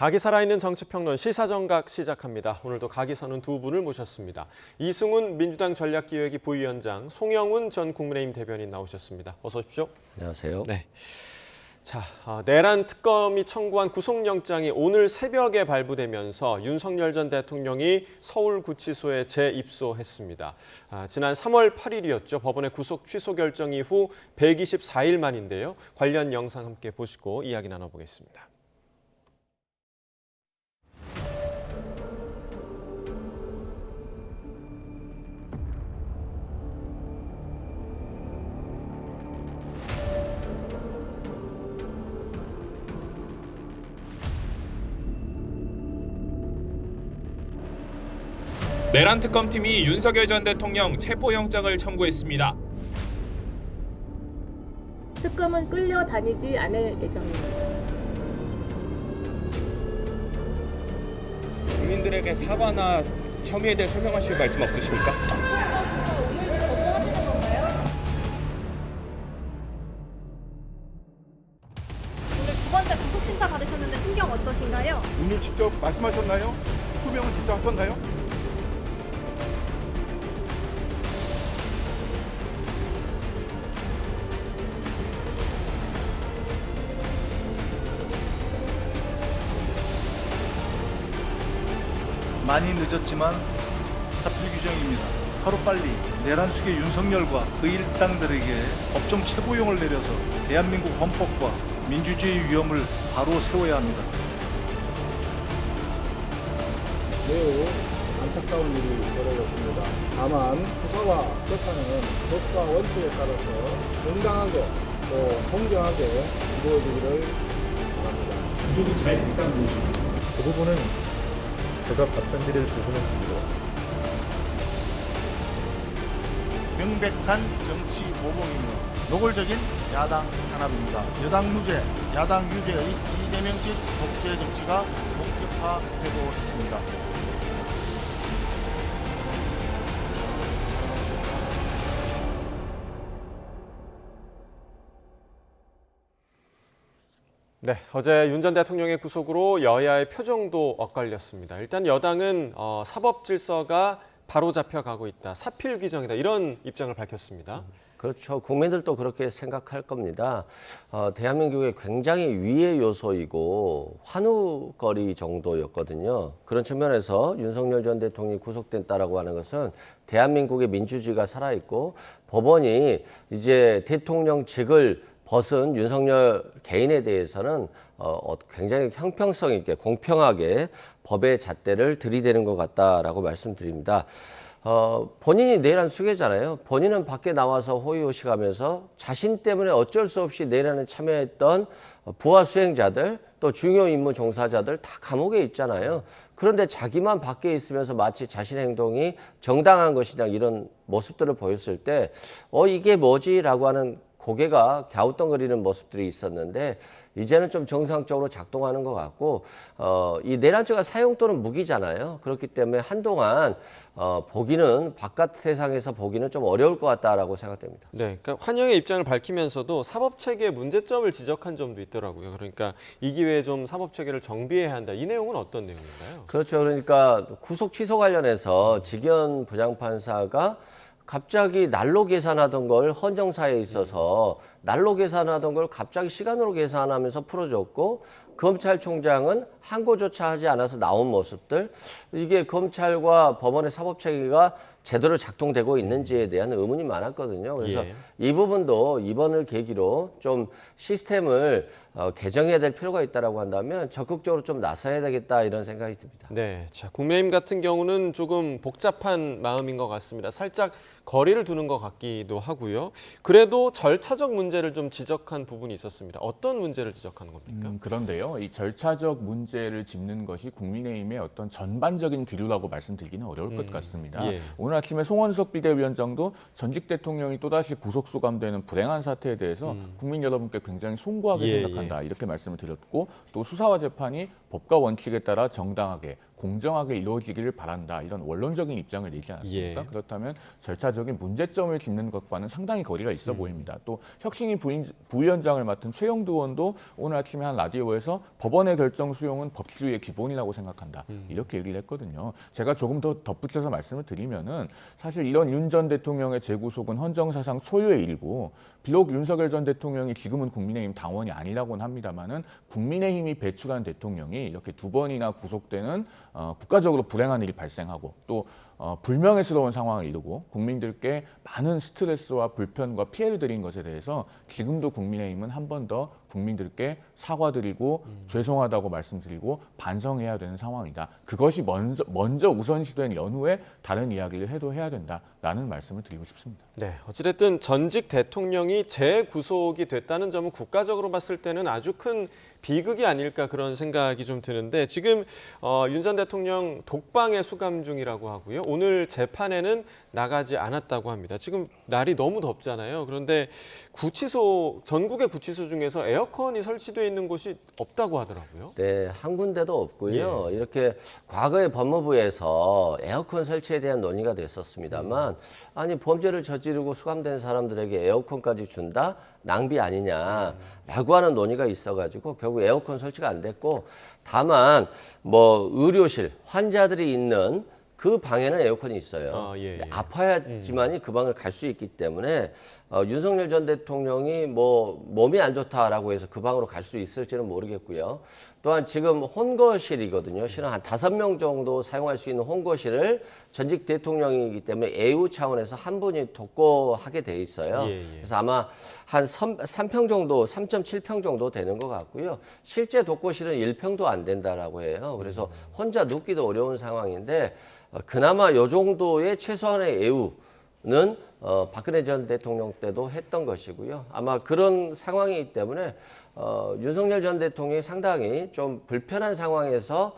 각이 살아있는 정치평론 시사정각 시작합니다. 오늘도 각이 서는 두 분을 모셨습니다. 이승훈 민주당 전략기획위 부위원장, 송영훈 전 국민의힘 대변인 나오셨습니다. 어서 오십시오. 안녕하세요. 네. 자, 내란 특검이 청구한 구속영장이 오늘 새벽에 발부되면서 윤석열 전 대통령이 서울구치소에 재입소했습니다. 지난 3월 8일이었죠. 법원의 구속 취소 결정 이후 124일 만인데요. 관련 영상 함께 보시고 이야기 나눠보겠습니다. 내란 특검팀이 윤석열 전 대통령 체포영장을 청구했습니다. 특검은 끌려다니지 않을 예정입니다. 국민들에게 사과나 혐의에 대해 설명하실 말씀 없으십니까? 오늘 거부하시는 건가요? 오늘 두 번째 구속 심사 받으셨는데 신경 어떠신가요? 오늘 직접 말씀하셨나요? 소명은 직접 하셨나요? 많이 늦었지만 사필 규정입니다. 하루빨리 내란 수계 윤석열과 그 일당들에게 법정 최고형을 내려서 대한민국 헌법과 민주주의 위험을 바로 세워야 합니다. 매우 안타까운 일이 벌어졌습니다. 다만 수사와 재판은 법과 원칙에 따라서 정당하게 또 공정하게 이루어지기를 바랍니다. 구속이 잘 됐다는 것입니다. 그 부분은 제가 답변드릴 부분은 아닌 것 같습니다. 명백한 정치 모범이며 노골적인 야당 탄압입니다. 여당 무죄, 야당 유죄의 이재명식 독재 정치가 본격화되고 있습니다. 네, 어제 윤 전 대통령의 구속으로 여야의 표정도 엇갈렸습니다. 일단 여당은 사법 질서가 바로잡혀가고 있다, 사필 규정이다, 이런 입장을 밝혔습니다. 그렇죠. 국민들도 그렇게 생각할 겁니다. 대한민국의 굉장히 위의 요소이고 환우거리 정도였거든요. 그런 측면에서 윤석열 전 대통령이 구속됐다라고 하는 것은 대한민국의 민주주의가 살아있고 법원이 이제 대통령직을 벗은 윤석열 개인에 대해서는 굉장히 형평성 있게 공평하게 법의 잣대를 들이대는 것 같다라고 말씀드립니다. 본인이 내란 수괴잖아요. 본인은 밖에 나와서 호의호식하면서 자신 때문에 어쩔 수 없이 내란에 참여했던 부하 수행자들 또 중요 임무 종사자들 다 감옥에 있잖아요. 그런데 자기만 밖에 있으면서 마치 자신의 행동이 정당한 것이냐 이런 모습들을 보였을 때 이게 뭐지라고 하는 고개가 갸우뚱거리는 모습들이 있었는데 이제는 좀 정상적으로 작동하는 것 같고 이 내란죄가 사형 또는 무기잖아요. 그렇기 때문에 한동안 보기는 바깥 세상에서 보기는 좀 어려울 것 같다라고 생각됩니다. 네, 그러니까 환영의 입장을 밝히면서도 사법 체계의 문제점을 지적한 점도 있더라고요. 그러니까 이 기회에 좀 사법 체계를 정비해야 한다. 이 내용은 어떤 내용인가요? 그렇죠. 그러니까 구속 취소 관련해서 직연 부장판사가 갑자기 날로 계산하던 걸 헌정사에 있어서 날로 계산하던 걸 갑자기 시간으로 계산하면서 풀어줬고 검찰총장은 항고조차 하지 않아서 나온 모습들 이게 검찰과 법원의 사법체계가 제대로 작동되고 있는지에 대한 의문이 많았거든요. 그래서 이 부분도 이번을 계기로 좀 시스템을 개정해야 될 필요가 있다고 한다면 적극적으로 좀 나서야 되겠다 이런 생각이 듭니다. 네, 자 국민의힘 같은 경우는 조금 복잡한 마음인 것 같습니다. 살짝 거리를 두는 것 같기도 하고요. 그래도 절차적 문제를 좀 지적한 부분이 있었습니다. 어떤 문제를 지적하는 겁니까? 그런데요, 이 절차적 문제를 짚는 것이 국민의힘의 어떤 전반적인 기류라고 말씀드리기는 어려울 것 같습니다. 오늘 아침에 송원석 비대위원장도 전직 대통령이 또다시 구속 수감되는 불행한 사태에 대해서 국민 여러분께 굉장히 송구하게 생각한다 이렇게 말씀을 드렸고 또 수사와 재판이 법과 원칙에 따라 정당하게 공정하게 이루어지기를 바란다. 이런 원론적인 입장을 내지 않았습니까? 예. 그렇다면 절차적인 문제점을 짚는 것과는 상당히 거리가 있어 보입니다. 또 혁신위 부위원장을 맡은 최영두 의원도 오늘 아침에 한 라디오에서 법원의 결정 수용은 법치주의의 기본이라고 생각한다. 이렇게 얘기를 했거든요. 제가 조금 더 덧붙여서 말씀을 드리면은 사실 이런 윤 전 대통령의 재구속은 헌정사상 초유의 일이고 비록 윤석열 전 대통령이 지금은 국민의힘 당원이 아니라고는 합니다만은 국민의힘이 배출한 대통령이 이렇게 두 번이나 구속되는 국가적으로 불행한 일이 발생하고 또 불명예스러운 상황을 이루고 국민들께 많은 스트레스와 불편과 피해를 드린 것에 대해서 지금도 국민의힘은 한 번 더 국민들께 사과드리고 죄송하다고 말씀드리고 반성해야 되는 상황이다. 그것이 먼저 우선시된 연후에 다른 이야기를 해도 해야 된다라는 말씀을 드리고 싶습니다. 네, 어찌됐든 전직 대통령이 재구속이 됐다는 점은 국가적으로 봤을 때는 아주 큰 비극이 아닐까 그런 생각이 좀 드는데 지금 윤 전 대통령 독방에 수감 중이라고 하고요. 오늘 재판에는 나가지 않았다고 합니다. 지금 날이 너무 덥잖아요. 그런데 전국의 구치소 중에서 에어컨이 설치되어 있는 곳이 없다고 하더라고요. 네, 한 군데도 없고요. 이렇게 과거에 법무부에서 에어컨 설치에 대한 논의가 됐었습니다만 아니 범죄를 저지르고 수감된 사람들에게 에어컨까지 준다? 낭비 아니냐라고 하는 논의가 있어가지고 결국 에어컨 설치가 안 됐고 다만 뭐 의료실, 환자들이 있는 그 방에는 에어컨이 있어요. 아파야지만이 그 방을 갈 수 있기 때문에 윤석열 전 대통령이 뭐 몸이 안 좋다라고 해서 그 방으로 갈 수 있을지는 모르겠고요. 또한 지금 혼거실이거든요. 실은 한 5명 정도 사용할 수 있는 혼거실을 전직 대통령이기 때문에 애우 차원에서 한 분이 독거하게 돼 있어요. 그래서 아마 한 3평 정도, 3.7평 정도 되는 것 같고요. 실제 독거실은 1평도 안 된다라고 해요. 그래서 혼자 눕기도 어려운 상황인데 그나마 요 정도의 최소한의 애우는 박근혜 전 대통령 때도 했던 것이고요. 아마 그런 상황이기 때문에 윤석열 전 대통령이 상당히 좀 불편한 상황에서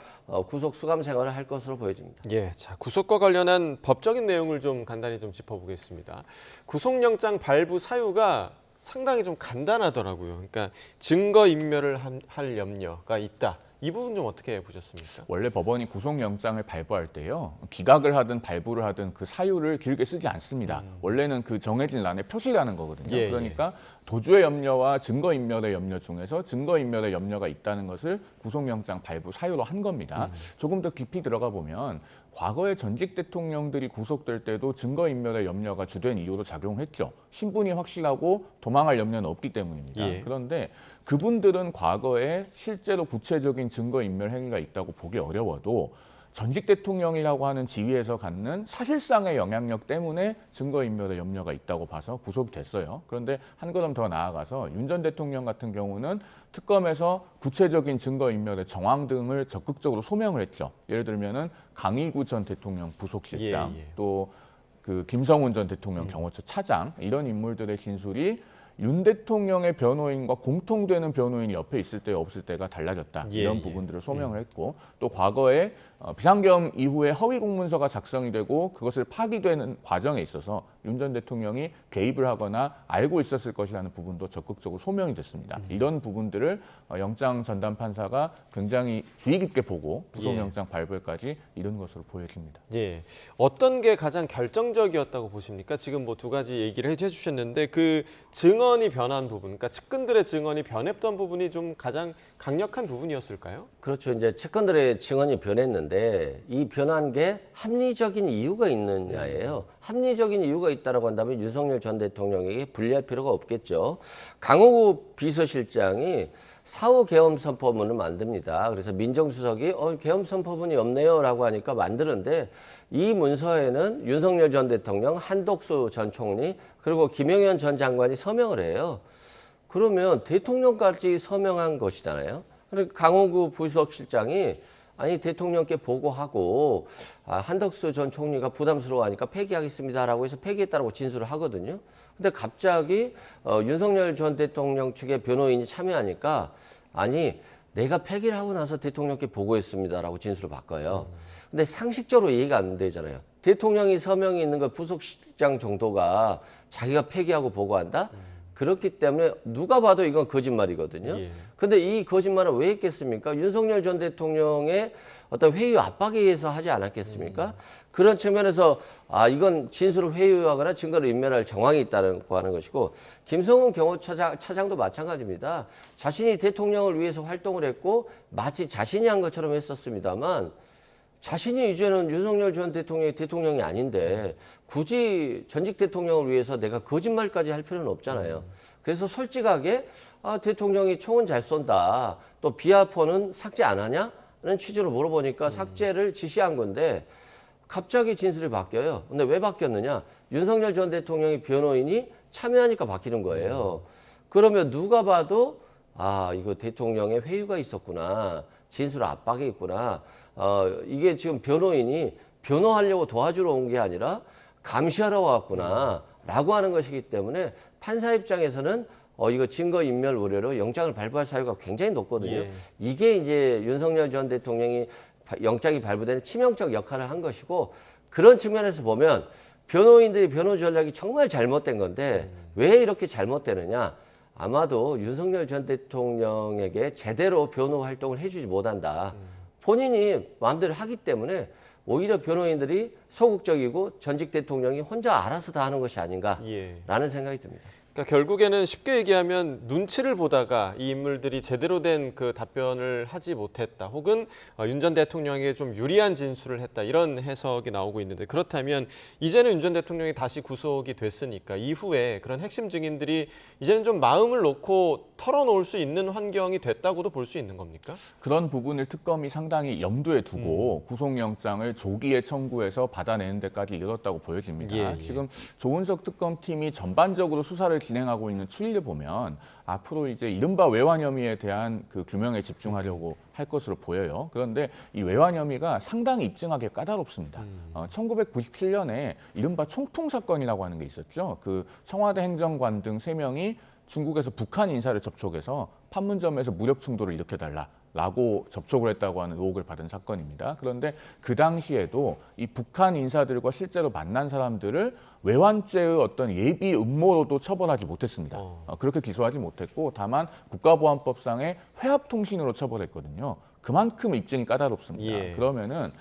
구속 수감 생활을 할 것으로 보여집니다. 예, 자 구속과 관련한 법적인 내용을 좀 간단히 좀 짚어보겠습니다. 구속영장 발부 사유가 상당히 좀 간단하더라고요. 그러니까 증거 인멸을 할 염려가 있다. 이 부분 좀 어떻게 보셨습니까? 원래 법원이 구속영장을 발부할 때요. 기각을 하든 발부를 하든 그 사유를 길게 쓰지 않습니다. 원래는 그 정해진 란에 표시를 하는 거거든요. 그러니까 도주의 염려와 증거인멸의 염려 중에서 증거인멸의 염려가 있다는 것을 구속영장 발부 사유로 한 겁니다. 조금 더 깊이 들어가 보면 과거의 전직 대통령들이 구속될 때도 증거인멸의 염려가 주된 이유로 작용했죠. 신분이 확실하고 도망할 염려는 없기 때문입니다. 그런데 그분들은 과거에 실제로 구체적인 증거인멸 행위가 있다고 보기 어려워도 전직 대통령이라고 하는 지위에서 갖는 사실상의 영향력 때문에 증거인멸의 염려가 있다고 봐서 구속됐어요. 그런데 한 걸음 더 나아가서 윤 전 대통령 같은 경우는 특검에서 구체적인 증거인멸의 정황 등을 적극적으로 소명을 했죠. 예를 들면은 강일구 전 대통령 부속실장, 또 그 김성훈 전 대통령 경호처 차장 이런 인물들의 진술이 윤 대통령의 변호인과 공통되는 변호인이 옆에 있을 때 없을 때가 달라졌다. 이런 부분들을 소명을 했고 또 과거에 비상계엄 이후에 허위 공문서가 작성이 되고 그것을 파기되는 과정에 있어서 윤 전 대통령이 개입을 하거나 알고 있었을 것이라는 부분도 적극적으로 소명이 됐습니다. 이런 부분들을 영장 전담 판사가 굉장히 주의 깊게 보고 구속영장 발부까지 이른 것으로 보여집니다. 어떤 게 가장 결정적이었다고 보십니까? 지금 뭐 두 가지 얘기를 해주셨는데 그 증언이 변한 부분, 그러니까 측근들의 증언이 변했던 부분이 좀 가장 강력한 부분이었을까요? 그렇죠. 이제 측근들의 증언이 변했는데 이 변한 게 합리적인 이유가 있느냐예요. 합리적인 이유가 있다라고 한다면 윤석열 전 대통령에게 불리할 필요가 없겠죠. 강호구 비서실장이 사후 계엄 선포문을 만듭니다. 그래서 민정수석이 계엄 선포문이 없네요라고 하니까 만드는데 이 문서에는 윤석열 전 대통령, 한덕수 전 총리 그리고 김영현 전 장관이 서명을 해요. 그러면 대통령까지 서명한 것이잖아요. 그러니까 강호구 부수석실장이 아니 대통령께 보고하고 한덕수 전 총리가 부담스러워하니까 폐기하겠습니다라고 해서 폐기했다라고 진술을 하거든요. 근데 갑자기 윤석열 전 대통령 측의 변호인이 참여하니까 아니 내가 폐기를 하고 나서 대통령께 보고했습니다라고 진술을 바꿔요. 근데 상식적으로 이해가 안 되잖아요. 대통령이 서명이 있는 걸 부속실장 정도가 자기가 폐기하고 보고한다? 그렇기 때문에 누가 봐도 이건 거짓말이거든요. 근데 이 거짓말을 왜 했겠습니까? 윤석열 전 대통령의 어떤 회유 압박에 의해서 하지 않았겠습니까? 그런 측면에서 이건 진술을 회유하거나 증거를 인멸할 정황이 있다고 하는 것이고, 김성훈 경호차장도 마찬가지입니다. 자신이 대통령을 위해서 활동을 했고 마치 자신이 한 것처럼 했었습니다만, 자신이 이제는 윤석열 전 대통령이 아닌데 굳이 전직 대통령을 위해서 내가 거짓말까지 할 필요는 없잖아요. 그래서 솔직하게 대통령이 총은 잘 쏜다, 또 비아폰은 삭제 안 하냐? 라는 취지로 물어보니까 삭제를 지시한 건데 갑자기 진술이 바뀌어요. 근데 왜 바뀌었느냐? 윤석열 전 대통령의 변호인이 참여하니까 바뀌는 거예요. 그러면 누가 봐도 이거 대통령의 회유가 있었구나, 진술 압박이 있구나, 이게 지금 변호인이 변호하려고 도와주러 온 게 아니라 감시하러 왔구나 라고 하는 것이기 때문에 판사 입장에서는 이거 증거인멸 우려로 영장을 발부할 사유가 굉장히 높거든요. 이게 이제 윤석열 전 대통령이 영장이 발부된 치명적 역할을 한 것이고, 그런 측면에서 보면 변호인들이 변호 전략이 정말 잘못된 건데 왜 이렇게 잘못되느냐? 아마도 윤석열 전 대통령에게 제대로 변호 활동을 해주지 못한다. 본인이 마음대로 하기 때문에 오히려 변호인들이 소극적이고 전직 대통령이 혼자 알아서 다 하는 것이 아닌가라는 생각이 듭니다. 그러니까 결국에는 쉽게 얘기하면 눈치를 보다가 이 인물들이 제대로 된 그 답변을 하지 못했다, 혹은 윤 전 대통령에게 좀 유리한 진술을 했다, 이런 해석이 나오고 있는데, 그렇다면 이제는 윤 전 대통령이 다시 구속이 됐으니까 이후에 그런 핵심 증인들이 이제는 좀 마음을 놓고 털어놓을 수 있는 환경이 됐다고도 볼 수 있는 겁니까? 그런 부분을 특검이 상당히 염두에 두고 구속영장을 조기에 청구해서 받아내는 데까지 이르렀다고 보여집니다. 지금 조은석 특검팀이 전반적으로 수사를 진행하고 있는 추이를 보면 앞으로 이제 이른바 외환 혐의에 대한 그 규명에 집중하려고 할 것으로 보여요. 그런데 이 외환 혐의가 상당히 입증하기 까다롭습니다. 1997년에 이른바 총풍 사건이라고 하는 게 있었죠. 그 청와대 행정관 등 3명이 중국에서 북한 인사를 접촉해서 판문점에서 무력 충돌을 일으켜달라라고 접촉을 했다고 하는 의혹을 받은 사건입니다. 그런데 그 당시에도 이 북한 인사들과 실제로 만난 사람들을 외환죄의 어떤 예비 음모로도 처벌하지 못했습니다. 그렇게 기소하지 못했고, 다만 국가보안법상의 회합통신으로 처벌했거든요. 그만큼 입증이 까다롭습니다. 그러면은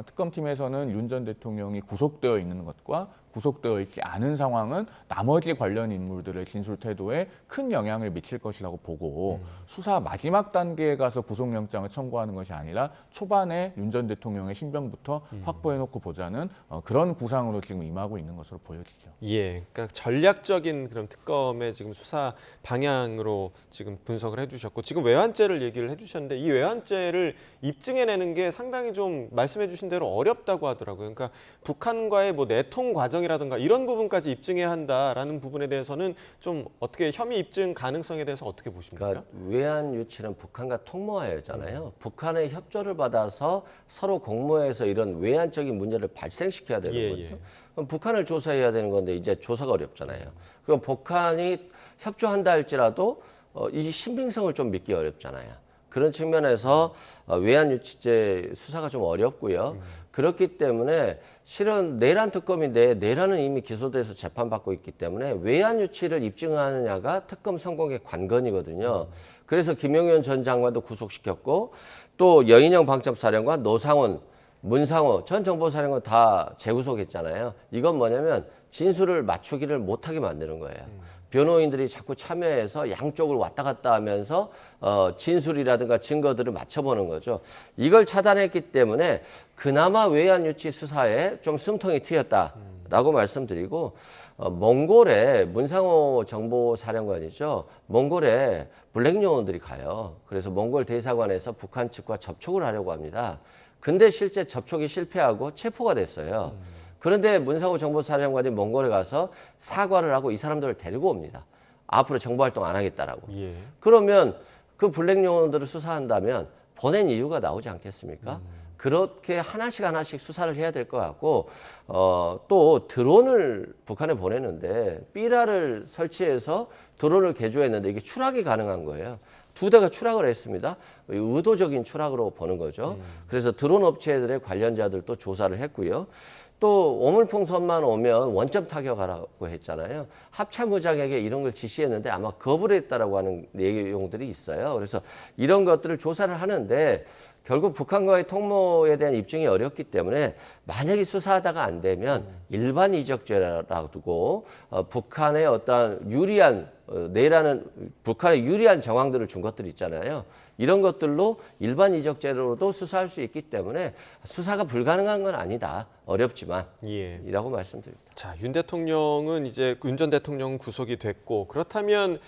특검팀에서는 윤 전 대통령이 구속되어 있는 것과 구속되어 있지 않은 상황은 나머지 관련 인물들의 진술 태도에 큰 영향을 미칠 것이라고 보고, 수사 마지막 단계에 가서 구속영장을 청구하는 것이 아니라 초반에 윤 전 대통령의 신병부터 확보해놓고 보자는 그런 구상으로 지금 임하고 있는 것으로 보여지죠. 그러니까 전략적인 그런 특검의 지금 수사 방향으로 지금 분석을 해주셨고, 지금 외환죄를 얘기를 해주셨는데 이 외환죄를 입증해내는 게 상당히 좀 말씀해주신 대로 어렵다고 하더라고요. 그러니까 북한과의 뭐 내통 과정이라든가 이런 부분까지 입증해야 한다라는 부분에 대해서는 좀 어떻게 혐의 입증 가능성에 대해서 어떻게 보십니까? 그러니까 외환 유치는 북한과 통모하였잖아요. 북한의 협조를 받아서 서로 공모해서 이런 외환적인 문제를 발생시켜야 되는 거죠. 그럼 북한을 조사해야 되는 건데 이제 조사가 어렵잖아요. 그럼 북한이 협조한다 할지라도 이 신빙성을 좀 믿기 어렵잖아요. 그런 측면에서 외환유치죄 수사가 좀 어렵고요. 그렇기 때문에 실은 내란 특검인데 내란은 이미 기소돼서 재판받고 있기 때문에 외환유치를 입증하느냐가 특검 성공의 관건이거든요. 그래서 김용현 전 장관도 구속시켰고, 또 여인영 방첩사령관, 노상원, 문상호 전 정보사령관 다 재구속했잖아요. 이건 뭐냐면 진술을 맞추기를 못하게 만드는 거예요. 변호인들이 자꾸 참여해서 양쪽을 왔다 갔다 하면서 진술이라든가 증거들을 맞춰보는 거죠. 이걸 차단했기 때문에 그나마 외환유치 수사에 좀 숨통이 트였다라고 말씀드리고, 몽골에 문상호 정보사령관이죠. 몽골에 블랙 요원들이 가요. 그래서 몽골 대사관에서 북한 측과 접촉을 하려고 합니다. 근데 실제 접촉이 실패하고 체포가 됐어요. 그런데 문상호 정보사령관이 몽골에 가서 사과를 하고 이 사람들을 데리고 옵니다. 앞으로 정보활동 안 하겠다라고. 그러면 그 블랙 요원들을 수사한다면 보낸 이유가 나오지 않겠습니까? 그렇게 하나씩 수사를 해야 될 것 같고, 또 드론을 북한에 보내는데 삐라를 설치해서 드론을 개조했는데 이게 추락이 가능한 거예요. 2대가 추락을 했습니다. 의도적인 추락으로 보는 거죠. 그래서 드론 업체들의 관련자들도 조사를 했고요. 또 오물풍선만 오면 원점 타격하라고 했잖아요. 합참의장에게 이런 걸 지시했는데 아마 거부를 했다라고 하는 내용들이 있어요. 그래서 이런 것들을 조사를 하는데 결국 북한과의 통모에 대한 입증이 어렵기 때문에 만약에 수사하다가 안 되면 일반 이적죄라고 두고 북한의 어떤 유리한 내라는 북한의 유리한 정황들을 준 것들 있잖아요. 이런 것들로 일반 이적죄로도 수사할 수 있기 때문에 수사가 불가능한 건 아니다. 어렵지만 이라고 말씀드립니다. 자, 윤 대통령은 이제 윤 전 대통령 구속이 됐고 그렇다면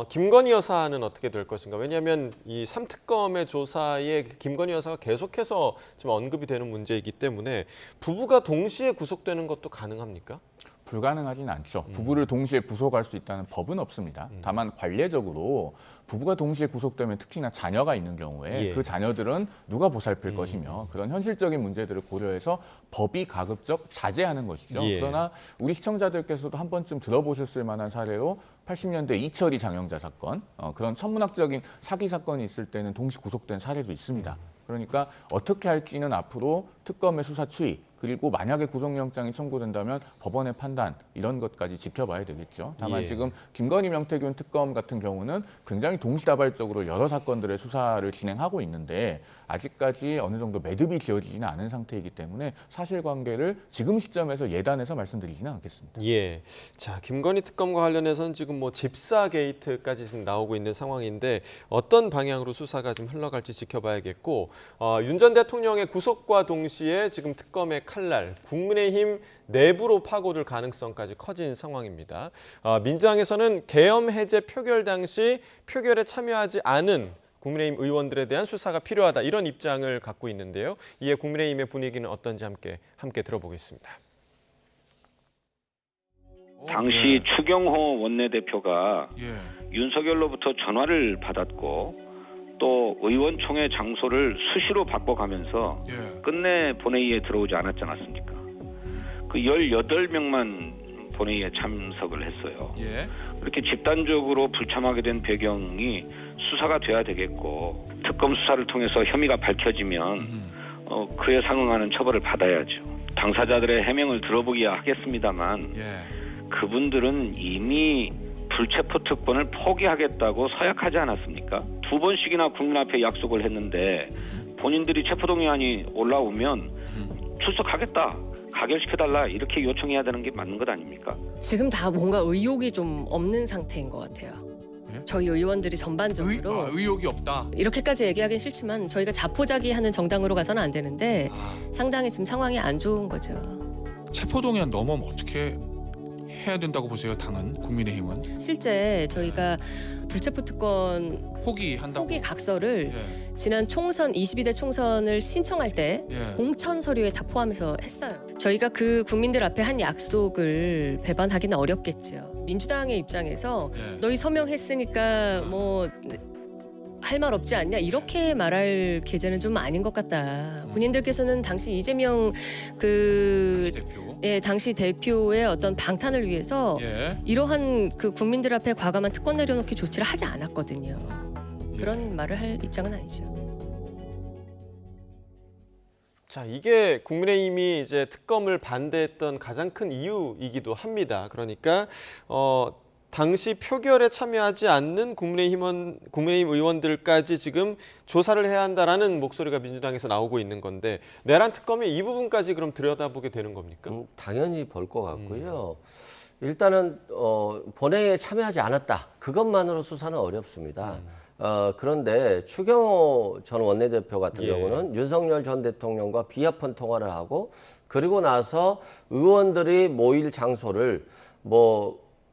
김건희 여사는 어떻게 될 것인가? 왜냐하면 이 3특검의 조사에 김건희 여사가 계속해서 지금 언급이 되는 문제이기 때문에 부부가 동시에 구속되는 것도 가능합니까? 불가능하진 않죠. 부부를 동시에 구속할 수 있다는 법은 없습니다. 다만 관례적으로 부부가 동시에 구속되면 특히나 자녀가 있는 경우에 그 자녀들은 누가 보살필 것이며 그런 현실적인 문제들을 고려해서 법이 가급적 자제하는 것이죠. 그러나 우리 시청자들께서도 한 번쯤 들어보셨을 만한 사례로 80년대 이철이 장영자 사건, 그런 천문학적인 사기 사건이 있을 때는 동시 구속된 사례도 있습니다. 그러니까 어떻게 할지는 앞으로 특검의 수사 추이, 그리고 만약에 구속영장이 청구된다면 법원의 판단 이런 것까지 지켜봐야 되겠죠. 다만 지금 김건희 명태균 특검 같은 경우는 굉장히 동시다발적으로 여러 사건들의 수사를 진행하고 있는데 아직까지 어느 정도 매듭이 지어지지는 않은 상태이기 때문에 사실관계를 지금 시점에서 예단해서 말씀드리지는 않겠습니다. 자, 김건희 특검과 관련해서는 지금 뭐 집사 게이트까지 지금 나오고 있는 상황인데 어떤 방향으로 수사가 좀 흘러갈지 지켜봐야겠고 윤 전 대통령의 구속과 동시에 지금 특검의 칼날, 국민의힘 내부로 파고들 가능성까지 커진 상황입니다. 민주당에서는 계엄 해제 표결 당시 표결에 참여하지 않은 국민의힘 의원들에 대한 수사가 필요하다 이런 입장을 갖고 있는데요. 이에 국민의힘의 분위기는 어떤지 함께 들어보겠습니다. 당시 추경호 원내대표가 윤석열로부터 전화를 받았고 또 의원총회 장소를 수시로 바꿔가면서 끝내 본회의에 들어오지 않았지 않았습니까? 그 18명만 본회의에 참석을 했어요. 그렇게 집단적으로 불참하게 된 배경이 수사가 돼야 되겠고 특검 수사를 통해서 혐의가 밝혀지면 그에 상응하는 처벌을 받아야죠. 당사자들의 해명을 들어보기야 하겠습니다만 그분들은 이미 불체포 특권을 포기하겠다고 서약하지 않았습니까? 2번씩이나 국민 앞에 약속을 했는데 본인들이 체포동의안이 올라오면 출석하겠다, 가결시켜달라 이렇게 요청해야 되는 게 맞는 것 아닙니까? 지금 다 뭔가 의욕이 좀 없는 상태인 것 같아요. 저희 의원들이 전반적으로 의욕이 없다. 이렇게까지 얘기하긴 싫지만 저희가 자포자기하는 정당으로 가서는 안 되는데 상당히 지금 상황이 안 좋은 거죠. 체포동의안 넘어오면 어떻게 해야 된다고 보세요? 당은 국민의힘은 실제 저희가 불체포 특권 포기 각서를 지난 총선 22대 총선을 신청할 때 공천 서류에 다 포함해서 했어요. 저희가 그 국민들 앞에 한 약속을 배반하기는 어렵겠죠. 민주당의 입장에서 너희 서명했으니까 뭐 할 말 없지 않냐 이렇게 말할 계제는 좀 아닌 것 같다. 본인들께서는 당시 이재명 당시 대표의 어떤 방탄을 위해서 이러한 그 국민들 앞에 과감한 특권 내려놓기 조치를 하지 않았거든요. 그런 말을 할 입장은 아니죠. 자, 이게 국민의힘이 이제 특검을 반대했던 가장 큰 이유이기도 합니다. 그러니까 당시 표결에 참여하지 않는 국민의힘 의원들까지 지금 조사를 해야 한다라는 목소리가 민주당에서 나오고 있는 건데 내란 특검이 이 부분까지 그럼 들여다보게 되는 겁니까? 당연히 볼 것 같고요. 일단은 본회의에 참여하지 않았다. 그것만으로 수사는 어렵습니다. 그런데 추경호 전 원내대표 같은 경우는 윤석열 전 대통령과 비합헌 통화를 하고 그리고 나서 의원들이 모일 장소를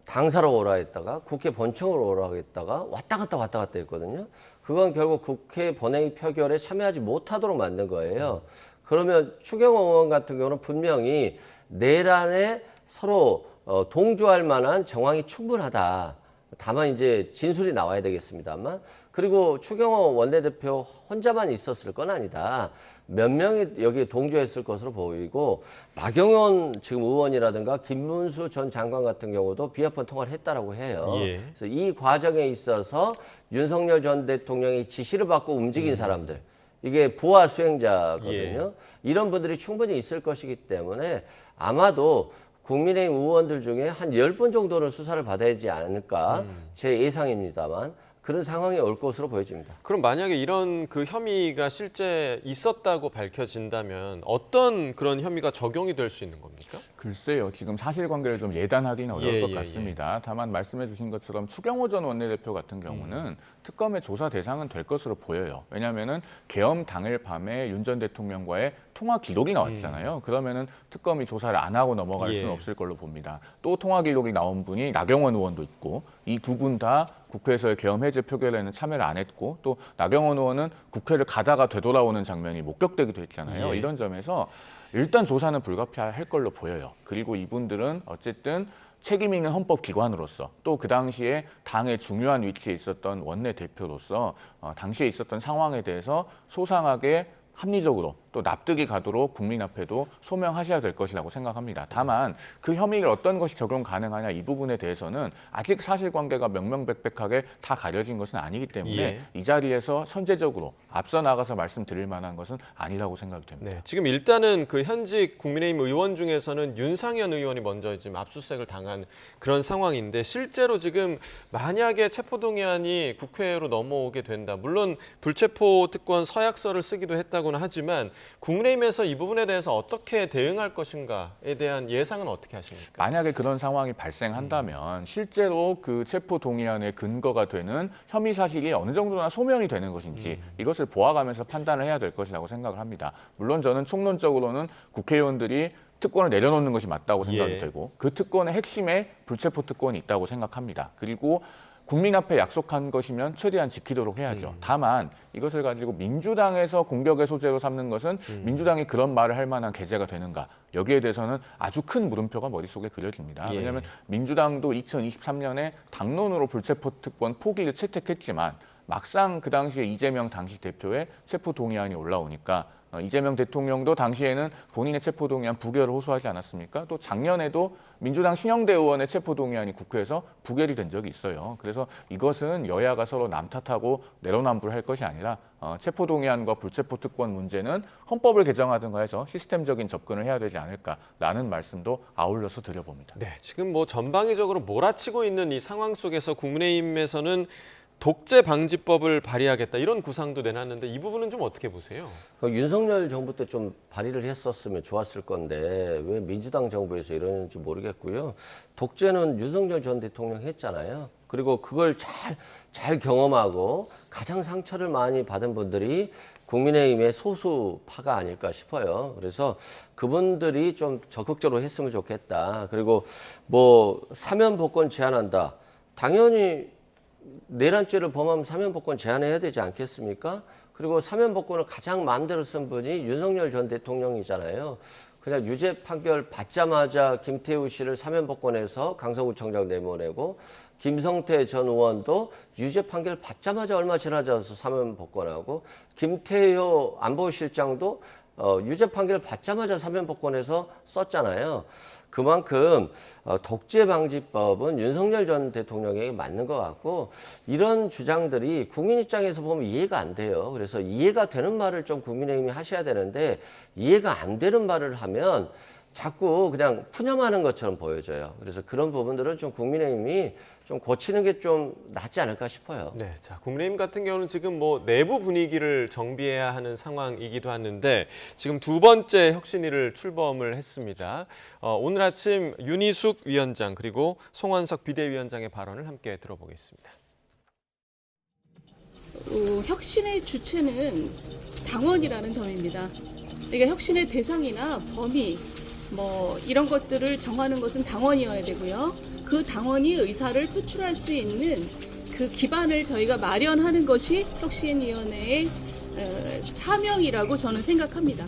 당사로 오라 했다가 국회 본청으로 오라 했다가 왔다 갔다 했거든요. 그건 결국 국회 본회의 표결에 참여하지 못하도록 만든 거예요. 그러면 추경호 의원 같은 경우는 분명히 내란에 서로 동조할 만한 정황이 충분하다. 다만 이제 진술이 나와야 되겠습니다만 그리고 추경호 원내대표 혼자만 있었을 건 아니다. 몇 명이 여기에 동조했을 것으로 보이고 나경원 지금 의원이라든가 김문수 전 장관 같은 경우도 비합헌 통화를 했다라고 해요. 그래서 이 과정에 있어서 윤석열 전 대통령이 지시를 받고 움직인 사람들 이게 부하 수행자거든요. 이런 분들이 충분히 있을 것이기 때문에 아마도 국민의힘 의원들 중에 한 10분 정도는 수사를 받아야 하지 않을까 제 예상입니다만 그런 상황이 올 것으로 보여집니다. 그럼 만약에 이런 그 혐의가 실제 있었다고 밝혀진다면 어떤 그런 혐의가 적용이 될 수 있는 겁니까? 글쎄요. 지금 사실관계를 좀 예단하기는 어려울 것 같습니다. 다만 말씀해 주신 것처럼 추경호 전 원내대표 같은 경우는 특검의 조사 대상은 될 것으로 보여요. 왜냐하면은 계엄 당일 밤에 윤 전 대통령과의 통화 기록이 나왔잖아요. 그러면은 특검이 조사를 안 하고 넘어갈 수는 없을 걸로 봅니다. 또 통화 기록이 나온 분이 나경원 의원도 있고 이 두 분 다 국회에서의 계엄 해제 표결에는 참여를 안 했고 또 나경원 의원은 국회를 가다가 되돌아오는 장면이 목격되기도 했잖아요. 이런 점에서 일단 조사는 불가피할 걸로 보여요. 그리고 이분들은 어쨌든 책임 있는 헌법기관으로서 또 그 당시에 당의 중요한 위치에 있었던 원내대표로서 당시에 있었던 상황에 대해서 소상하게 합리적으로 또 납득이 가도록 국민 앞에도 소명하셔야 될 것이라고 생각합니다. 다만 그 혐의를 어떤 것이 적용 가능하냐 이 부분에 대해서는 아직 사실관계가 명명백백하게 다 가려진 것은 아니기 때문에 이 자리에서 선제적으로 앞서 나가서 말씀드릴 만한 것은 아니라고 생각이 됩니다. 네, 지금 일단은 그 현직 국민의힘 의원 중에서는 윤상현 의원이 먼저 지금 압수수색을 당한 그런 상황인데 실제로 지금 만약에 체포동의안이 국회로 넘어오게 된다. 물론 불체포 특권 서약서를 쓰기도 했다고는 하지만 국민의힘에서 이 부분에 대해서 어떻게 대응할 것인가에 대한 예상은 어떻게 하십니까? 만약에 그런 상황이 발생한다면 실제로 그 체포 동의안의 근거가 되는 혐의 사실이 어느 정도나 소명이 되는 것인지 이것을 보아가면서 판단을 해야 될 것이라고 생각을 합니다. 물론 저는 총론적으로는 국회의원들이 특권을 내려놓는 것이 맞다고 생각이 되고 그 특권의 핵심에 불체포 특권이 있다고 생각합니다. 그리고 국민 앞에 약속한 것이면 최대한 지키도록 해야죠. 다만 이것을 가지고 민주당에서 공격의 소재로 삼는 것은 민주당이 그런 말을 할 만한 계제가 되는가. 여기에 대해서는 아주 큰 물음표가 머릿속에 그려집니다. 왜냐하면 민주당도 2023년에 당론으로 불체포 특권 포기를 채택했지만 막상 그 당시에 이재명 당시 대표의 체포 동의안이 올라오니까 이재명 대통령도 당시에는 본인의 체포동의안 부결을 호소하지 않았습니까? 또 작년에도 민주당 신영대 의원의 체포동의안이 국회에서 부결이 된 적이 있어요. 그래서 이것은 여야가 서로 남탓하고 내로남불할 것이 아니라 체포동의안과 불체포특권 문제는 헌법을 개정하든가 해서 시스템적인 접근을 해야 되지 않을까라는 말씀도 아울러서 드려봅니다. 네, 지금 뭐 전방위적으로 몰아치고 있는 이 상황 속에서 국민의힘에서는 독재 방지법을 발의하겠다 이런 구상도 내놨는데 이 부분은 좀 어떻게 보세요? 윤석열 정부 때 좀 발의를 했었으면 좋았을 건데 왜 민주당 정부에서 이러는지 모르겠고요. 독재는 윤석열 전 대통령 했잖아요. 그리고 그걸 잘 경험하고 가장 상처를 많이 받은 분들이 국민의힘의 소수파가 아닐까 싶어요. 그래서 그분들이 좀 적극적으로 했으면 좋겠다. 그리고 뭐 사면복권 제한한다. 당연히 내란죄를 범하면 사면복권 제한해야 되지 않겠습니까? 그리고 사면복권을 가장 마음대로 쓴 분이 윤석열 전 대통령이잖아요. 그냥 유죄 판결 받자마자 김태우 씨를 사면복권해서 강서구청장 내보내고 김성태 전 의원도 유죄 판결 받자마자 얼마 지나지 않아서 사면복권하고 김태효 안보실장도 유죄 판결 받자마자 사면복권해서 썼잖아요. 그만큼 독재방지법은 윤석열 전 대통령에게 맞는 것 같고 이런 주장들이 국민 입장에서 보면 이해가 안 돼요. 그래서 이해가 되는 말을 좀 국민의힘이 하셔야 되는데 이해가 안 되는 말을 하면 자꾸 그냥 푸념하는 것처럼 보여져요. 그래서 그런 부분들은 좀 국민의힘이 좀 고치는 게 좀 낫지 않을까 싶어요. 네, 자 국민의힘 같은 경우는 지금 뭐 내부 분위기를 정비해야 하는 상황이기도 하는데 지금 두 번째 혁신위를 출범을 했습니다. 오늘 아침 윤희숙 위원장 그리고 송원석 비대위원장의 발언을 함께 들어보겠습니다. 혁신의 주체는 당원이라는 점입니다. 그러니까 혁신의 대상이나 범위 뭐 이런 것들을 정하는 것은 당원이어야 되고요. 그 당원이 의사를 표출할 수 있는 그 기반을 저희가 마련하는 것이 혁신위원회의 사명이라고 저는 생각합니다.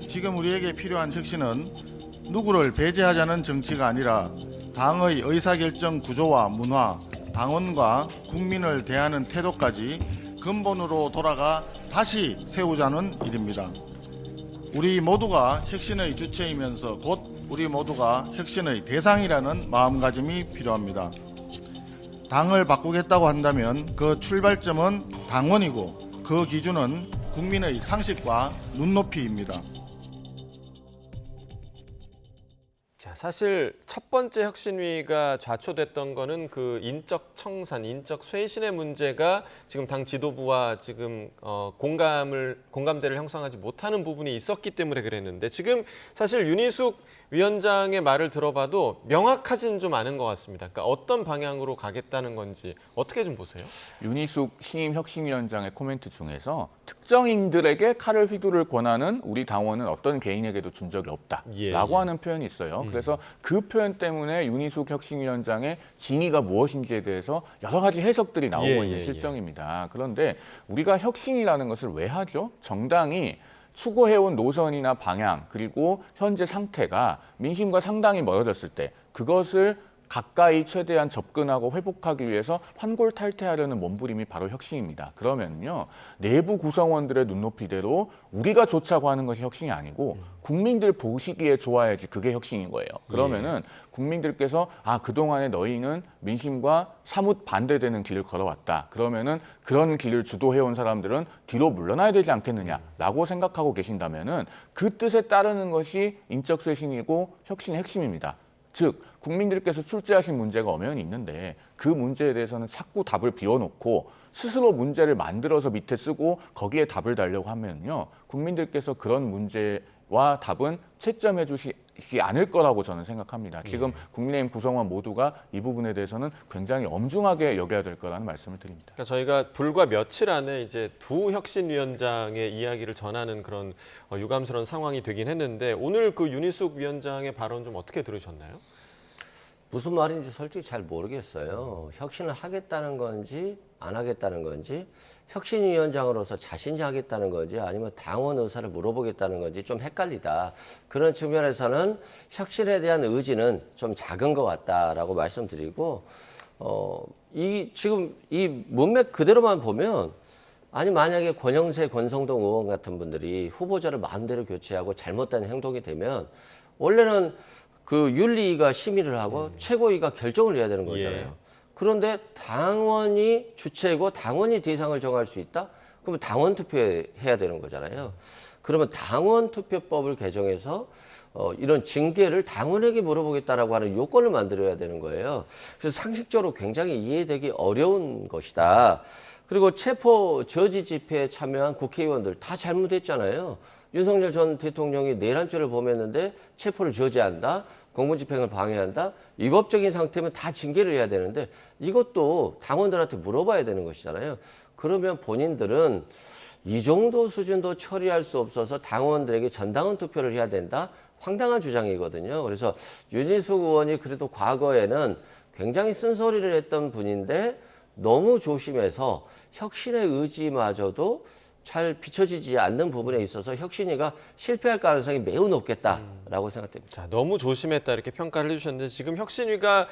지금 우리에게 필요한 혁신은 누구를 배제하자는 정치가 아니라 당의 의사결정 구조와 문화, 당원과 국민을 대하는 태도까지 근본으로 돌아가 다시 세우자는 일입니다. 우리 모두가 혁신의 주체이면서 곧 우리 모두가 혁신의 대상이라는 마음가짐이 필요합니다. 당을 바꾸겠다고 한다면 그 출발점은 당원이고 그 기준은 국민의 상식과 눈높이입니다. 자, 사실 첫 번째 혁신위가 좌초됐던 거는 그 인적 청산, 인적 쇄신의 문제가 지금 당 지도부와 지금 공감대를 형성하지 못하는 부분이 있었기 때문에 그랬는데 지금 사실 윤희숙 위원장의 말을 들어봐도 명확하지는 좀 않은 것 같습니다. 그러니까 어떤 방향으로 가겠다는 건지 어떻게 좀 보세요? 윤희숙 신임 혁신위원장의 코멘트 중에서 특정인들에게 칼을 휘두를 권한은 우리 당원은 어떤 개인에게도 준 적이 없다라고 하는 표현이 있어요. 그래서 그 표현 때문에 윤희숙 혁신위원장의 진위가 무엇인지에 대해서 여러 가지 해석들이 나오고 있는 실정입니다. 그런데 우리가 혁신이라는 것을 왜 하죠? 정당이 추구해온 노선이나 방향 그리고 현재 상태가 민심과 상당히 멀어졌을 때 그것을 가까이 최대한 접근하고 회복하기 위해서 환골탈퇴하려는 몸부림이 바로 혁신입니다. 그러면요, 내부 구성원들의 눈높이대로 우리가 좋자고 하는 것이 혁신이 아니고 국민들 보시기에 좋아야지 그게 혁신인 거예요. 그러면은 국민들께서 그동안에 너희는 민심과 사뭇 반대되는 길을 걸어왔다. 그러면은 그런 길을 주도해온 사람들은 뒤로 물러나야 되지 않겠느냐라고 생각하고 계신다면은 그 뜻에 따르는 것이 인적 쇄신이고 혁신의 핵심입니다. 즉 국민들께서 출제하신 문제가 엄연히 있는데 그 문제에 대해서는 자꾸 답을 비워놓고 스스로 문제를 만들어서 밑에 쓰고 거기에 답을 달려고 하면요, 국민들께서 그런 문제와 답은 채점해 주시지 않을 거라고 저는 생각합니다. 지금 국민의힘 구성원 모두가 이 부분에 대해서는 굉장히 엄중하게 여겨야 될 거라는 말씀을 드립니다. 그러니까 저희가 불과 며칠 안에 이제 두 혁신위원장의 이야기를 전하는 그런 유감스러운 상황이 되긴 했는데 오늘 그 윤희숙 위원장의 발언 좀 어떻게 들으셨나요? 무슨 말인지 솔직히 잘 모르겠어요. 혁신을 하겠다는 건지 안 하겠다는 건지, 혁신위원장으로서 자신이 하겠다는 건지 아니면 당원 의사를 물어보겠다는 건지 좀 헷갈리다. 그런 측면에서는 혁신에 대한 의지는 좀 작은 것 같다라고 말씀드리고, 지금 이 문맥 그대로만 보면, 아니 만약에 권영세, 권성동 의원 같은 분들이 후보자를 마음대로 교체하고 잘못된 행동이 되면 원래는 그 윤리위가 심의를 하고 최고위가 결정을 해야 되는 거잖아요. 그런데 당원이 주체고 당원이 대상을 정할 수 있다? 그러면 당원 투표해야 되는 거잖아요. 그러면 당원 투표법을 개정해서 이런 징계를 당원에게 물어보겠다라고 하는 요건을 만들어야 되는 거예요. 그래서 상식적으로 굉장히 이해되기 어려운 것이다. 그리고 체포 저지 집회에 참여한 국회의원들 다 잘못했잖아요. 윤석열 전 대통령이 내란죄를 범했는데 체포를 저지한다, 공무집행을 방해한다, 위법적인 상태면 다 징계를 해야 되는데 이것도 당원들한테 물어봐야 되는 것이잖아요. 그러면 본인들은 이 정도 수준도 처리할 수 없어서 당원들에게 전당원 투표를 해야 된다? 황당한 주장이거든요. 그래서 윤희숙 의원이 그래도 과거에는 굉장히 쓴소리를 했던 분인데 너무 조심해서 혁신의 의지마저도 잘 비춰지지 않는 부분에 있어서 혁신위가 실패할 가능성이 매우 높겠다라고 생각됩니다. 자, 너무 조심했다 이렇게 평가를 해주셨는데 지금 혁신위가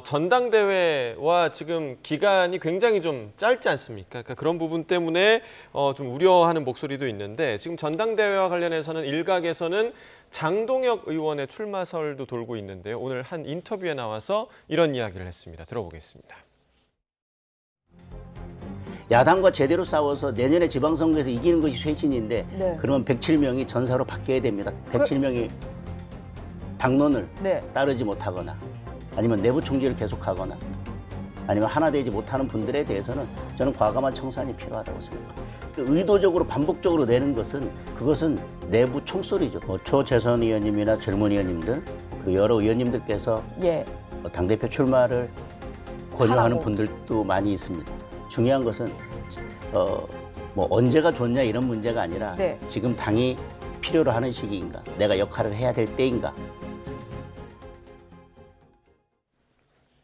전당대회와 지금 기간이 굉장히 좀 짧지 않습니까? 그러니까 그런 부분 때문에 좀 우려하는 목소리도 있는데 지금 전당대회와 관련해서는 일각에서는 장동혁 의원의 출마설도 돌고 있는데요. 오늘 한 인터뷰에 나와서 이런 이야기를 했습니다. 들어보겠습니다. 야당과 제대로 싸워서 내년에 지방선거에서 이기는 것이 쇄신인데 그러면 107명이 전사로 바뀌어야 됩니다. 107명이 당론을 따르지 못하거나 아니면 내부 총질을 계속하거나 아니면 하나 되지 못하는 분들에 대해서는 저는 과감한 청산이 필요하다고 생각합니다. 의도적으로 반복적으로 내는 것은 그것은 내부 총소리죠. 초재선 의원님이나 젊은 의원님들 그리고 여러 의원님들께서 당대표 출마를 권유하는 분들도 많이 있습니다. 중요한 것은 뭐 언제가 좋냐 이런 문제가 아니라 지금 당이 필요로 하는 시기인가, 내가 역할을 해야 될 때인가.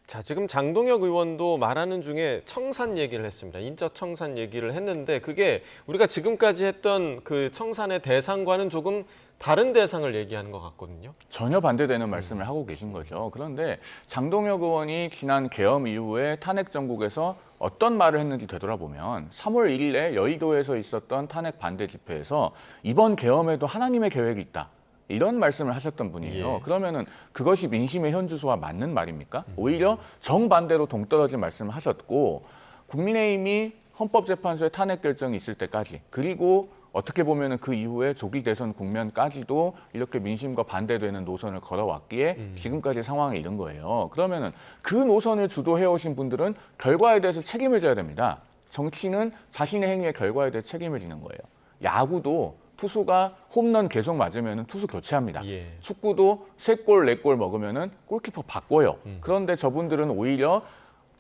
자, 지금 장동혁 의원도 말하는 중에 청산 얘기를 했습니다. 인적 청산 얘기를 했는데 그게 우리가 지금까지 했던 그 청산의 대상과는 조금 다른 대상을 얘기하는 것 같거든요. 전혀 반대되는 말씀을 하고 계신 거죠. 그런데 장동혁 의원이 지난 계엄 이후에 탄핵 정국에서 어떤 말을 했는지 되돌아보면 3월 1일에 여의도에서 있었던 탄핵 반대 집회에서 이번 계엄에도 하나님의 계획이 있다. 이런 말씀을 하셨던 분이에요. 그러면은 그것이 민심의 현주소와 맞는 말입니까? 오히려 정반대로 동떨어진 말씀을 하셨고 국민의힘이 헌법재판소의 탄핵 결정이 있을 때까지 그리고 어떻게 보면은 그 이후에 조기 대선 국면까지도 이렇게 민심과 반대되는 노선을 걸어왔기에 지금까지 상황에 이른 거예요. 그러면은 그 노선을 주도해 오신 분들은 결과에 대해서 책임을 져야 됩니다. 정치는 자신의 행위의 결과에 대해 책임을 지는 거예요. 야구도 투수가 홈런 계속 맞으면 투수 교체합니다. 축구도 3골, 4골 먹으면 골키퍼 바꿔요. 그런데 저분들은 오히려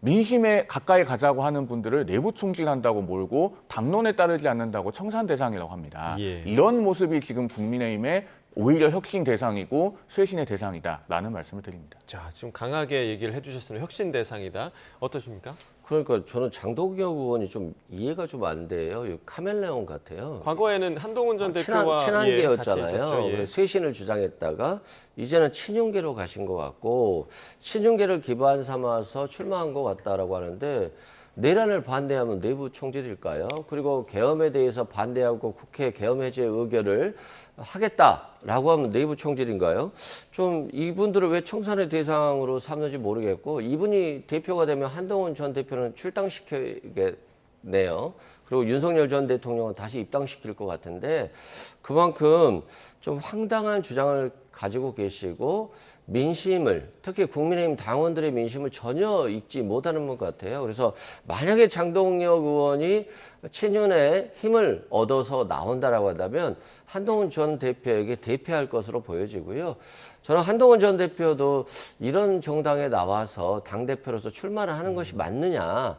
민심에 가까이 가자고 하는 분들을 내부 총질한다고 몰고 당론에 따르지 않는다고 청산 대상이라고 합니다. 이런 모습이 지금 국민의힘의 오히려 혁신 대상이고 쇄신의 대상이다라는 말씀을 드립니다. 자, 지금 강하게 얘기를 해주셨으면 혁신 대상이다. 어떠십니까? 그러니까 저는 장동혁 의원이 좀 이해가 좀 안 돼요. 카멜레온 같아요. 과거에는 한동훈 전 대표와 친한계였잖아요. 쇄신을 주장했다가 이제는 친윤계로 가신 것 같고 친윤계를 기반 삼아서 출마한 것 같다라고 하는데 내란을 반대하면 내부 총질일까요? 그리고 계엄에 대해서 반대하고 국회 계엄 해제 의결을 하겠다라고 하면 내부 총질인가요? 좀 이분들을 왜 청산의 대상으로 삼는지 모르겠고 이분이 대표가 되면 한동훈 전 대표는 출당시키겠네요. 그리고 윤석열 전 대통령은 다시 입당시킬 것 같은데 그만큼 좀 황당한 주장을 가지고 계시고 민심을 특히 국민의힘 당원들의 민심을 전혀 읽지 못하는 것 같아요. 그래서 만약에 장동혁 의원이 친윤의 힘을 얻어서 나온다라고 한다면 한동훈 전 대표에게 대표할 것으로 보여지고요. 저는 한동훈 전 대표도 이런 정당에 나와서 당대표로서 출마를 하는 것이 맞느냐,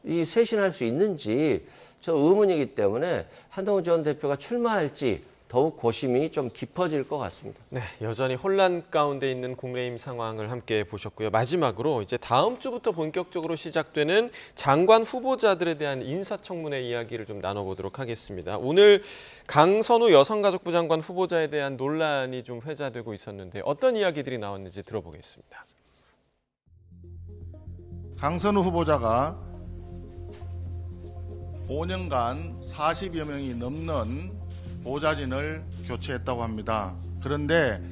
이 쇄신할 수 있는지 저 의문이기 때문에 한동훈 전 대표가 출마할지 더욱 고심이 좀 깊어질 것 같습니다. 네, 여전히 혼란 가운데 있는 국민의힘 상황을 함께 보셨고요. 마지막으로 이제 다음 주부터 본격적으로 시작되는 장관 후보자들에 대한 인사청문회 이야기를 좀 나눠보도록 하겠습니다. 오늘 강선우 여성가족부 장관 후보자에 대한 논란이 좀 회자되고 있었는데 어떤 이야기들이 나왔는지 들어보겠습니다. 강선우 후보자가 5년간 40여 명이 넘는 보좌진을 교체했다고 합니다. 그런데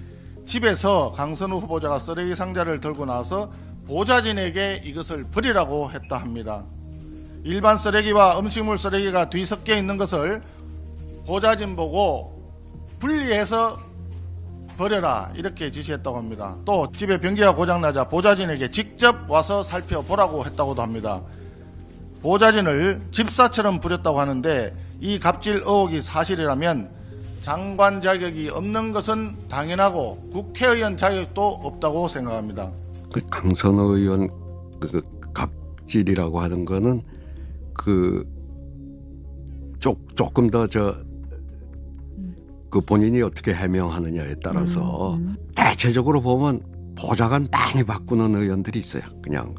집에서 강선우 후보자가 쓰레기 상자를 들고 나서 보좌진에게 이것을 버리라고 했다 합니다. 일반 쓰레기와 음식물 쓰레기가 뒤섞여 있는 것을 보좌진 보고 분리해서 버려라 이렇게 지시했다고 합니다. 또 집에 변기가 고장나자 보좌진에게 직접 와서 살펴보라고 했다고도 합니다. 보좌진을 집사처럼 부렸다고 하는데 이 갑질 의혹이 사실이라면 장관 자격이 없는 것은 당연하고 국회의원 자격도 없다고 생각합니다. 강선우 의원 그 갑질이라고 하는 거는 조금 더 그 본인이 어떻게 해명하느냐에 따라서 대체적으로 보면 보좌관 많이 바꾸는 의원들이 있어요. 그냥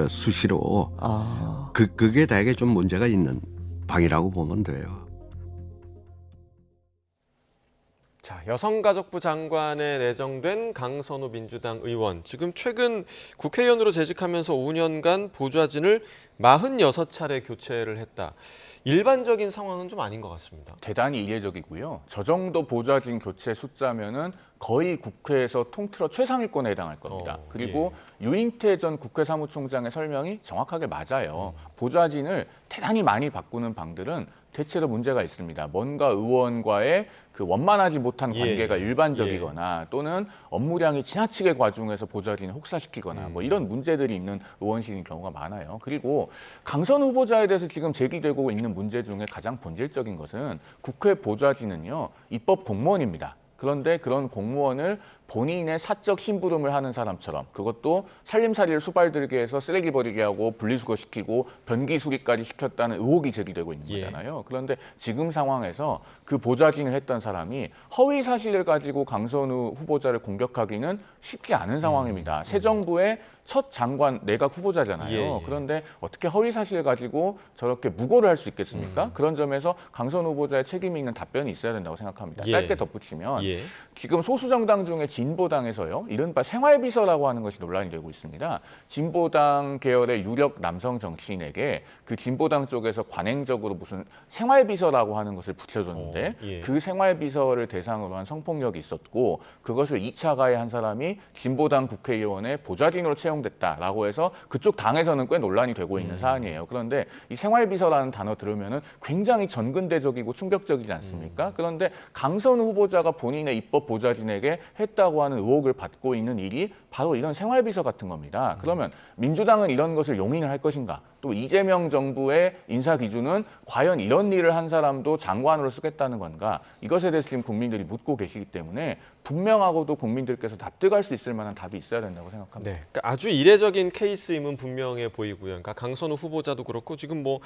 수시로. 그게 되게 좀 문제가 있는 방이라고 보면 돼요. 자, 여성가족부 장관에 내정된 강선우 민주당 의원. 지금 최근 국회의원으로 재직하면서 5년간 보좌진을 46차례 교체를 했다. 일반적인 상황은 좀 아닌 것 같습니다. 대단히 이례적이고요. 저 정도 보좌진 교체 숫자면은 거의 국회에서 통틀어 최상위권에 해당할 겁니다. 그리고 유인태 전 국회 사무총장의 설명이 정확하게 맞아요. 보좌진을 대단히 많이 바꾸는 방들은 대체로 문제가 있습니다. 뭔가 의원과의 그 원만하지 못한 관계가 일반적이거나 또는 업무량이 지나치게 과중해서 보좌진을 혹사시키거나 뭐 이런 문제들이 있는 의원실인 경우가 많아요. 그리고 강선우 후보자에 대해서 지금 제기되고 있는 문제 중에 가장 본질적인 것은 국회 보좌진은요, 입법 공무원입니다. 그런데 그런 공무원을 본인의 사적 심부름을 하는 사람처럼, 그것도 살림살이를 수발들게 해서 쓰레기 버리게 하고 분리수거시키고 변기 수리까지 시켰다는 의혹이 제기되고 있는 거잖아요. 그런데 지금 상황에서 그 보좌진을 했던 사람이 허위 사실을 가지고 강선우 후보자를 공격하기는 쉽지 않은 상황입니다. 새 정부의 첫 장관 내각 후보자잖아요. 그런데 어떻게 허위 사실을 가지고 저렇게 무고를 할 수 있겠습니까? 그런 점에서 강선우 후보자의 책임이 있는 답변이 있어야 된다고 생각합니다. 짧게 덧붙이면 지금 소수 정당 중에 진보당에서요, 이른바 생활비서라고 하는 것이 논란이 되고 있습니다. 진보당 계열의 유력 남성 정치인에게 그 진보당 쪽에서 관행적으로 무슨 생활비서라고 하는 것을 붙여줬는데 예. 그 생활비서를 대상으로 한 성폭력이 있었고 그것을 2차 가해한 사람이 진보당 국회의원의 보좌진으로 채용됐다라고 해서 그쪽 당에서는 꽤 논란이 되고 있는 사안이에요. 그런데 이 생활비서라는 단어 들으면은 굉장히 전근대적이고 충격적이지 않습니까? 그런데 강선우 후보자가 본인의 입법 보좌진에게 했다고 하는 의혹을 받고 있는 일이 바로 이런 생활비서 같은 겁니다. 그러면 민주당은 이런 것을 용인을 할 것인가? 또 이재명 정부의 인사 기준은 과연 이런 일을 한 사람도 장관으로 쓰겠다는 건가? 이것에 대해서 지금 국민들이 묻고 계시기 때문에 분명하고도 국민들께서 납득할 수 있을 만한 답이 있어야 된다고 생각합니다. 네, 그러니까 아주 이례적인 케이스임은 분명해 보이고요. 그러니까 강선우 후보자도 그렇고 지금 뭐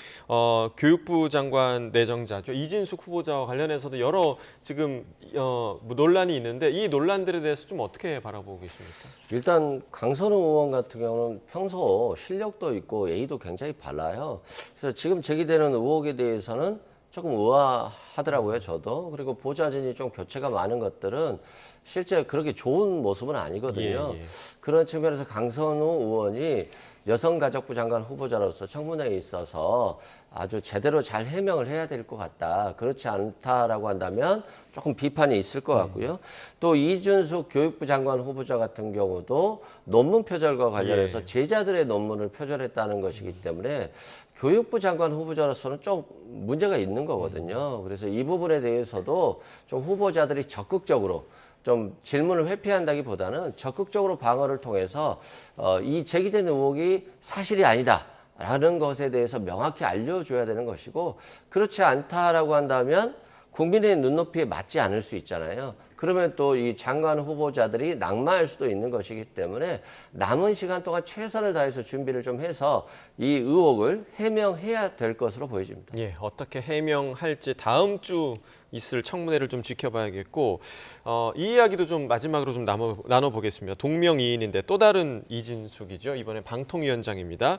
교육부 장관 내정자죠 이진숙 후보자와 관련해서도 여러 지금 뭐 논란이 있는데 이 논란들에 대해서 좀 어떻게 바라보고 계십니까? 일단 강선우 의원 같은 경우는 평소 실력도 있고 예의도 굉장히 발라요. 그래서 지금 제기되는 의혹에 대해서는 조금 의아하더라고요, 저도. 그리고 보좌진이 좀 교체가 많은 것들은 실제 그렇게 좋은 모습은 아니거든요. 예. 그런 측면에서 강선우 의원이 여성가족부 장관 후보자로서 청문회에 있어서 아주 제대로 잘 해명을 해야 될 것 같다. 그렇지 않다라고 한다면 조금 비판이 있을 것 같고요. 또 이준숙 교육부 장관 후보자 같은 경우도 논문 표절과 관련해서 제자들의 논문을 표절했다는 것이기 때문에 교육부 장관 후보자로서는 좀 문제가 있는 거거든요. 그래서 이 부분에 대해서도 좀 후보자들이 적극적으로 좀 질문을 회피한다기보다는 적극적으로 방어를 통해서 이 제기된 의혹이 사실이 아니다라는 것에 대해서 명확히 알려줘야 되는 것이고 그렇지 않다라고 한다면 국민의 눈높이에 맞지 않을 수 있잖아요. 그러면 또 이 장관 후보자들이 낙마할 수도 있는 것이기 때문에 남은 시간 동안 최선을 다해서 준비를 좀 해서 이 의혹을 해명해야 될 것으로 보여집니다. 예, 어떻게 해명할지 다음 주 있을 청문회를 좀 지켜봐야겠고 이 이야기도 좀 마지막으로 좀 나눠보겠습니다. 동명이인인데 또 다른 이진숙이죠. 이번에 방통위원장입니다.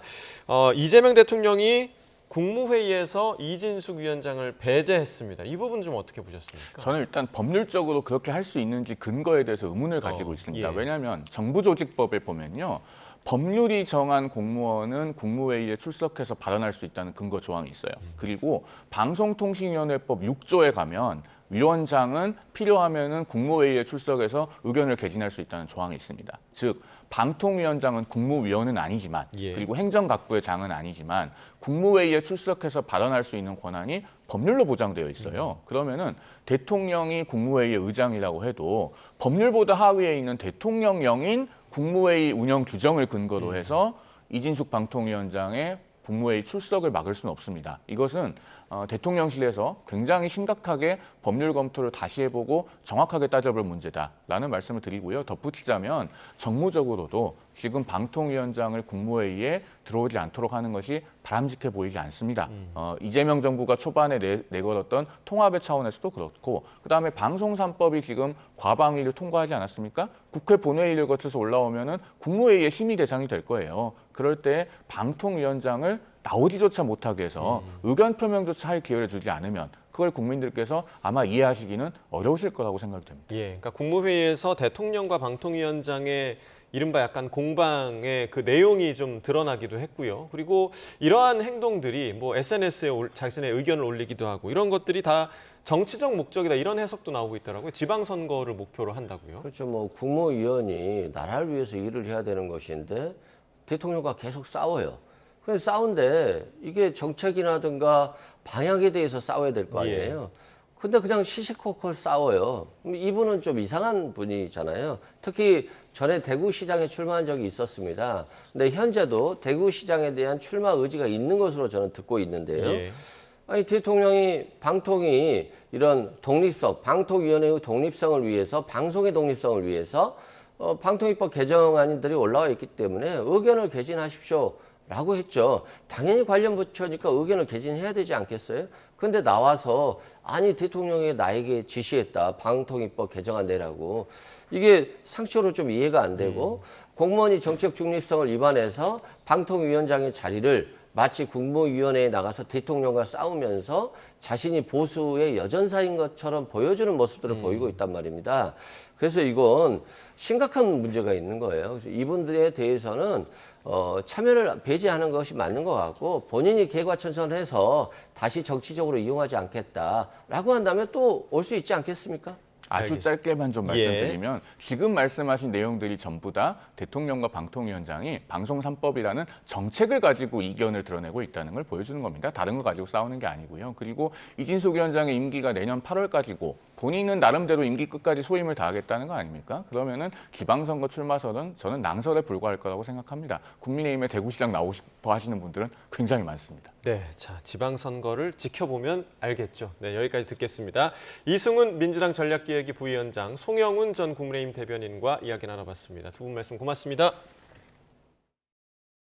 이재명 대통령이 국무회의에서 이진숙 위원장을 배제했습니다. 이 부분 좀 어떻게 보셨습니까? 저는 일단 법률적으로 그렇게 할 수 있는지 근거에 대해서 의문을 가지고 있습니다. 예. 왜냐하면 정부조직법에 보면요. 법률이 정한 공무원은 국무회의에 출석해서 발언할 수 있다는 근거 조항이 있어요. 그리고 방송통신위원회법 6조에 가면 위원장은 필요하면은 국무회의에 출석해서 의견을 개진할 수 있다는 조항이 있습니다. 즉 방통위원장은 국무위원은 아니지만 그리고 행정각부의 장은 아니지만 국무회의에 출석해서 발언할 수 있는 권한이 법률로 보장되어 있어요. 그러면은 대통령이 국무회의의 의장이라고 해도 법률보다 하위에 있는 대통령령인 국무회의 운영 규정을 근거로 해서 이진숙 방통위원장의 국무회의 출석을 막을 수는 없습니다. 이것은 대통령실에서 굉장히 심각하게 법률 검토를 다시 해보고 정확하게 따져볼 문제다라는 말씀을 드리고요. 덧붙이자면 정무적으로도 지금 방통위원장을 국무회의에 들어오지 않도록 하는 것이 바람직해 보이지 않습니다. 이재명 정부가 초반에 내걸었던 통합의 차원에서도 그렇고 그다음에 방송 3법이 지금 과방위를 통과하지 않았습니까? 국회 본회의를 거쳐서 올라오면은 국무회의의 심의 대상이 될 거예요. 그럴 때 방통위원장을 나오지조차 못하게 해서 의견 표명조차 할 기회를 주지 않으면 그걸 국민들께서 아마 이해하시기는 어려우실 거라고 생각이 됩니다. 예, 그러니까 국무회의에서 대통령과 방통위원장의 이른바 약간 공방의 그 내용이 좀 드러나기도 했고요. 그리고 이러한 행동들이 뭐 SNS에 자신의 의견을 올리기도 하고 이런 것들이 다 정치적 목적이다 이런 해석도 나오고 있더라고요. 지방선거를 목표로 한다고요. 그렇죠. 뭐 국무위원이 나라를 위해서 일을 해야 되는 것인데 대통령과 계속 싸워요. 근데 싸운데 이게 정책이라든가 방향에 대해서 싸워야 될 거 아니에요. 근데 그냥 시시콜콜 싸워요. 이분은 좀 이상한 분이잖아요. 특히 전에 대구시장에 출마한 적이 있었습니다. 근데 현재도 대구시장에 대한 출마 의지가 있는 것으로 저는 듣고 있는데요. 아니 대통령이 방통위 이런 독립성, 방통위원회의 독립성을 위해서 방송의 독립성을 위해서 방통위법 개정안들이 올라와 있기 때문에 의견을 개진하십시오. 라고 했죠. 당연히 관련 부처니까 의견을 개진해야 되지 않겠어요? 근데 나와서 아니 대통령이 나에게 지시했다. 방통위법 개정안 내라고. 이게 상식적으로 좀 이해가 안 되고 공무원이 정책 중립성을 위반해서 방통위원장의 자리를 마치 국무위원회에 나가서 대통령과 싸우면서 자신이 보수의 여전사인 것처럼 보여주는 모습들을 보이고 있단 말입니다. 그래서 이건 심각한 문제가 있는 거예요. 그래서 이분들에 대해서는 참여를 배제하는 것이 맞는 것 같고 본인이 개과천선해서 다시 정치적으로 이용하지 않겠다라고 한다면 또 올 수 있지 않겠습니까? 아주 짧게만 좀 말씀드리면 지금 말씀하신 내용들이 전부 다 대통령과 방통위원장이 방송 3법이라는 정책을 가지고 이견을 드러내고 있다는 걸 보여주는 겁니다. 다른 거 가지고 싸우는 게 아니고요. 그리고 이진숙 위원장의 임기가 내년 8월까지고 본인은 나름대로 임기 끝까지 소임을 다하겠다는 거 아닙니까? 그러면은 지방선거 출마설은 저는 낭설에 불과할 거라고 생각합니다. 국민의힘에 대구시장 나오고 싶어 하시는 분들은 굉장히 많습니다. 네, 자 지방선거를 지켜보면 알겠죠. 네, 여기까지 듣겠습니다. 이승훈 민주당 전략기획위 부위원장, 송영훈 전 국민의힘 대변인과 이야기 나눠봤습니다. 두 분 말씀 고맙습니다.